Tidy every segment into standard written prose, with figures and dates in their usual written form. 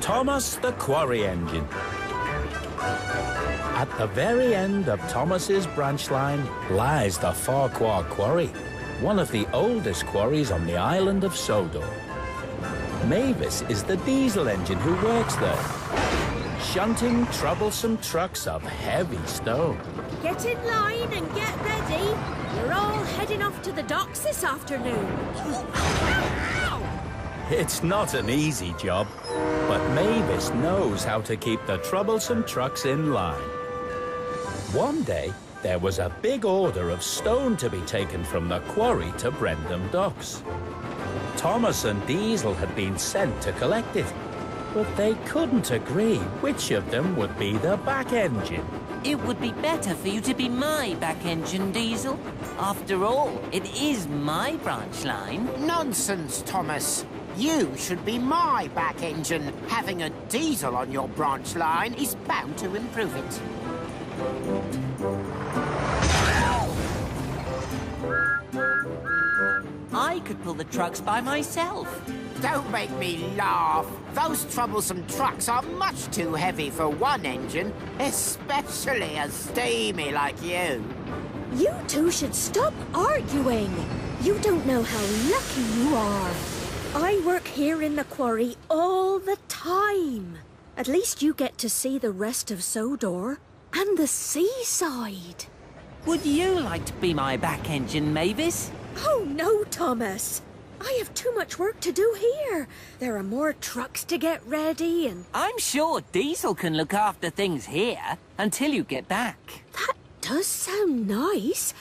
Thomas the Quarry Engine. At the very end of Thomas's branch line lies the Farquhar Quarry, one of the oldest quarries on the island of Sodor. Mavis is the diesel engine who works there, shunting troublesome trucks of heavy stone. Get in line and get ready. You're all heading off to the docks this afternoon. It's not an easy job, but Mavis knows how to keep the troublesome trucks in line. One day, there was a big order of stone to be taken from the quarry to Brendam Docks. Thomas and Diesel had been sent to collect it, but they couldn't agree which of them would be the back engine. It would be better for you to be my back engine, Diesel. After all, it is my branch line. Nonsense, Thomas. You should be my back engine. Having a diesel on your branch line is bound to improve it. I could pull the trucks by myself. Don't make me laugh. Those troublesome trucks are much too heavy for one engine, especially a steamy like you. You two should stop arguing. You don't know how lucky you are. I work here in the quarry all the time. At least you get to see the rest of Sodor and the seaside. Would you like to be my back engine, Mavis? Oh, no, Thomas. I have too much work to do here. There are more trucks to get ready and... I'm sure Diesel can look after things here until you get back. That does sound nice,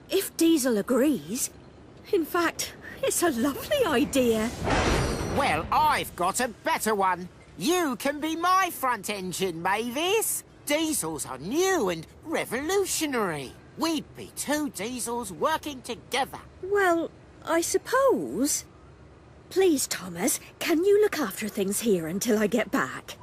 if Diesel agrees. In fact, it's a lovely idea. Well, I've got a better one. You can be my front engine, Mavis. Diesels are new and revolutionary. We'd be two diesels working together. Well, I suppose. Please, Thomas, can you look after things here until I get back?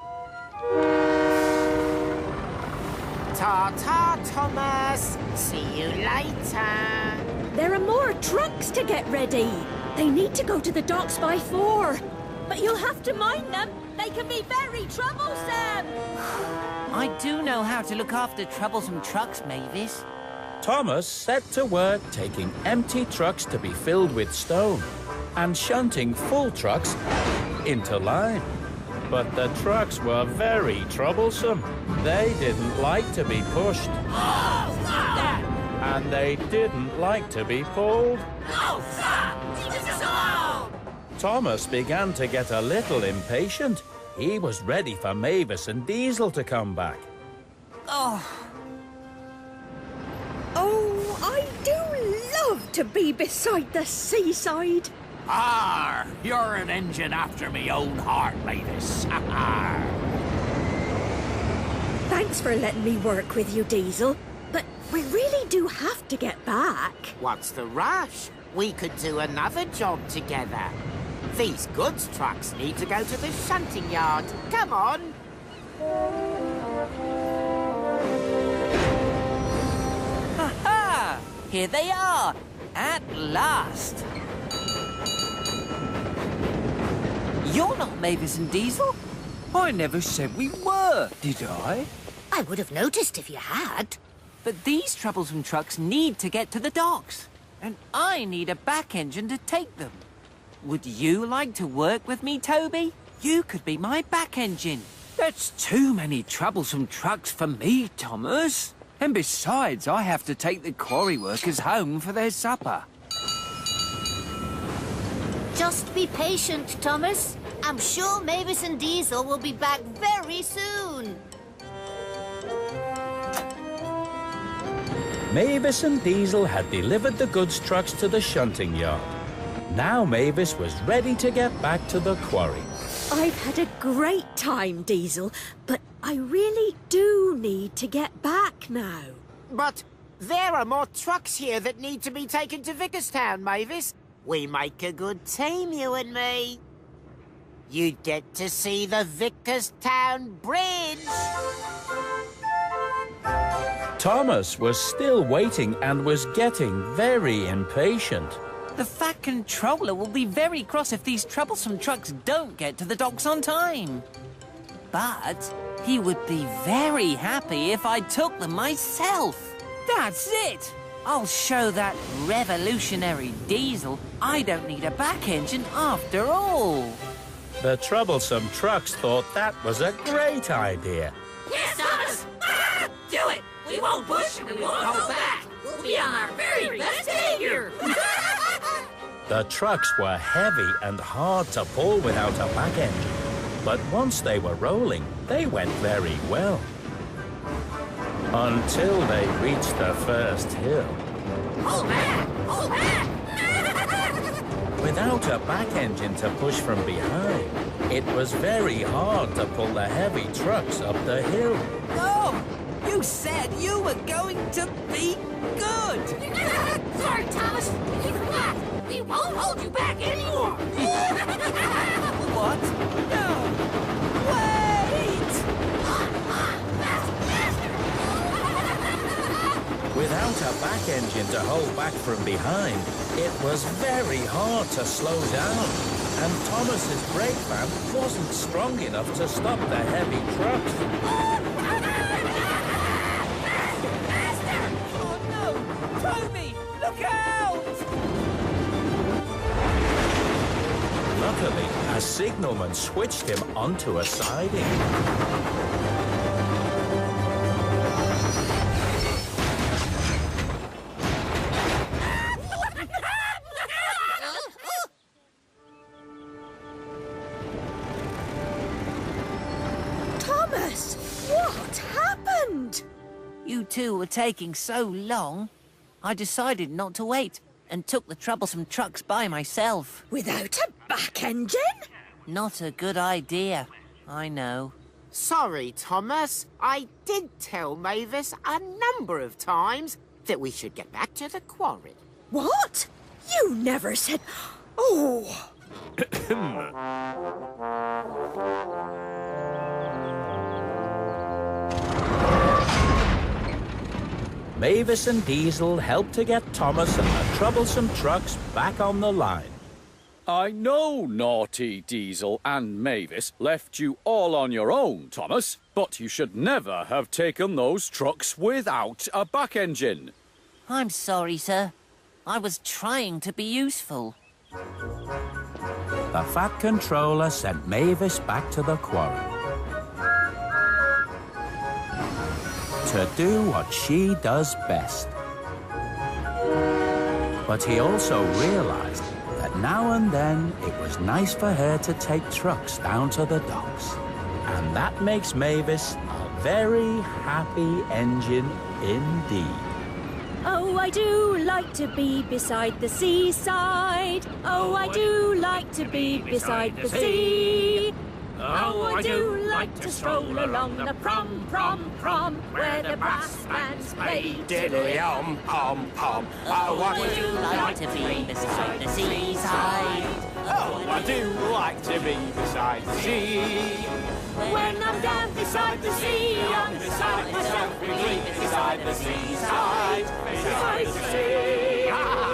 Ta-ta, Thomas. See you later. There are more trucks to get ready. They need to go to the docks by 4. But you'll have to mind them. They can be very troublesome. I do know how to look after troublesome trucks, Mavis. Thomas set to work taking empty trucks to be filled with stone and shunting full trucks into line. But the trucks were very troublesome. They didn't like to be pushed. And they didn't like to be pulled. Thomas began to get a little impatient. He was ready for Mavis and Diesel to come back. Oh, I do love to be beside the seaside. Arr, you're an engine after me own heart, Mavis. Thanks for letting me work with you, Diesel. But we really do have to get back. What's the rush? We could do another job together. These goods trucks need to go to the shunting yard. Come on. ha-ha! Here they are, at last. You're not Mavis and Diesel? I never said we were, did I? I would have noticed if you had. But these troublesome trucks need to get to the docks, and I need a back engine to take them. Would you like to work with me, Toby? You could be my back engine. That's too many troublesome trucks for me, Thomas. And besides, I have to take the quarry workers home for their supper. Just be patient, Thomas. I'm sure Mavis and Diesel will be back very soon. Mavis and Diesel had delivered the goods trucks to the shunting yard. Now Mavis was ready to get back to the quarry. I've had a great time, Diesel, but I really do need to get back now. But there are more trucks here that need to be taken to Vickerstown, Mavis. We make a good team, you and me. You'd get to see the Vickerstown Bridge. Thomas was still waiting and was getting very impatient. The Fat Controller will be very cross if these troublesome trucks don't get to the docks on time. But he would be very happy if I took them myself. That's it! I'll show that revolutionary diesel I don't need a back engine after all. The troublesome trucks thought that was a great idea. Yes, Thomas! Do it! We won't push and we won't hold back. We'll be on our very best behavior. The trucks were heavy and hard to pull without a back engine. But once they were rolling, they went very well. Until they reached the first hill. Hold back! Hold back! Without a back engine to push from behind, it was very hard to pull the heavy trucks up the hill. Oh! You said you were going to be good! Sorry, Thomas. We forgot. We won't hold you back anymore. What? No! Wait! Without a back engine to hold back from behind, it was very hard to slow down. And Thomas's brake van wasn't strong enough to stop the heavy trucks. Oh no! Toby! Look out! Luckily, a signalman switched him onto a siding. Thomas, what happened? You two were taking so long, I decided not to wait and took the troublesome trucks by myself. Without a back engine? Not a good idea, I know. Sorry, Thomas. I did tell Mavis a number of times that we should get back to the quarry. What? You never said... Oh! Mavis and Diesel helped to get Thomas and the troublesome trucks back on the line. I know naughty Diesel and Mavis left you all on your own, Thomas, but you should never have taken those trucks without a back engine. I'm sorry, sir. I was trying to be useful. The Fat Controller sent Mavis back to the quarry to do what she does best. But he also realized that now and then it was nice for her to take trucks down to the docks. And that makes Mavis a very happy engine indeed. Oh, I do like to be beside the seaside. Oh, I do like to be beside the sea. Oh, I do like to stroll along the prom, where the brass bands play. Diddly-om, pom-pom. Oh, I do Like to be beside the seaside. Oh, I do like to be beside the sea. When I'm down beside the sea, I'm beside myself, Beside the seaside, beside the sea.